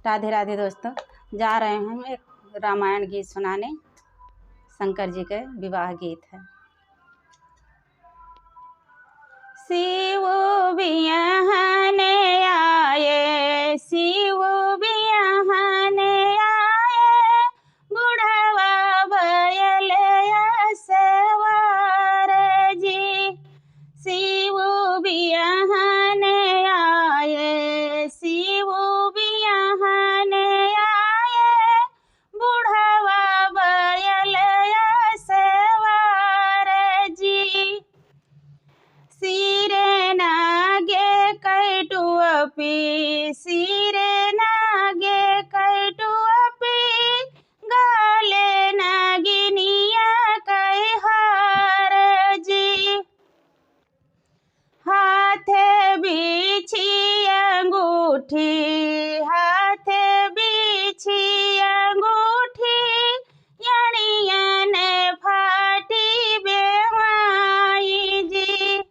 राधे राधे दोस्तों। जा रहे हैं हम एक रामायण गीत सुनाने। शंकर जी के विवाह गीत है। शिव बियाहने आए, शिव बियाहने आए, बुढ़वा भयल सवार जी। शिव बियाहने आए, शिव बियाहने आए, बुढ़वा भयल सवार जी। सिरे नागे कैटुअपी, सिरे नागे कैटुअपी, गाले नागिनिया कैहार जी। हाथे बिछी अंगूठी, हाथे बिछी अंगूठी, यणियन फाटी बेवाई जी।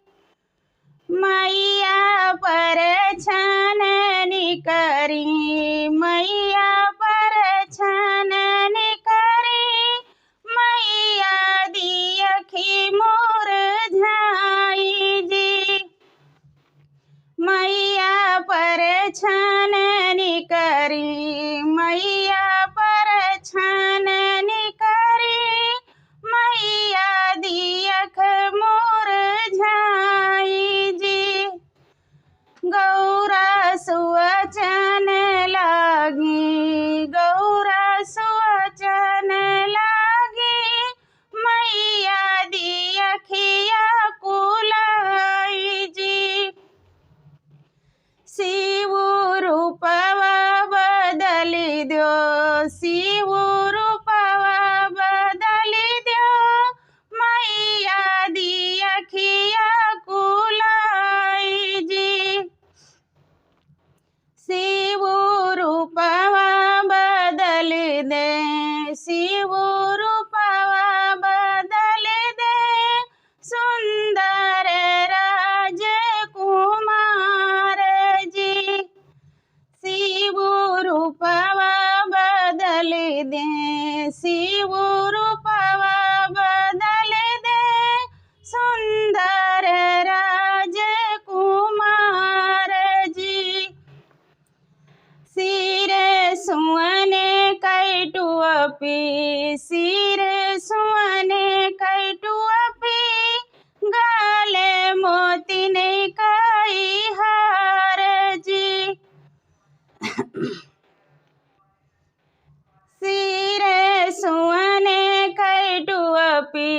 मैया पर छाननी करी, मैया पर छाननी करी, मैया दियखी मोर झाई जी। मैया पर छाननी करी, मैया पर छाननी करी, मैया दियख मोर झाई जी। गौरा सुवचन लागी, गौरा सुवचन लागी, मैया दियखिया कुलाई जी। शिव रूपवा बदली दो, शिव रूपवा बदली दो, मैया दियखिया कुलाई जी। शिव रूपवा बदल दे, शिव रूपवा बदल दे, सुंदर राजकुमार जी। शिव रूपवा बदल दे, शिव रूपवा बदल दे, सुंदर राजकुमार जी। सिरे सुवने कैटुअपी, सिरे सुवने कैटुअपी, गाले मोतिन कई हार जी। सिरे सुवने कैटुअपी,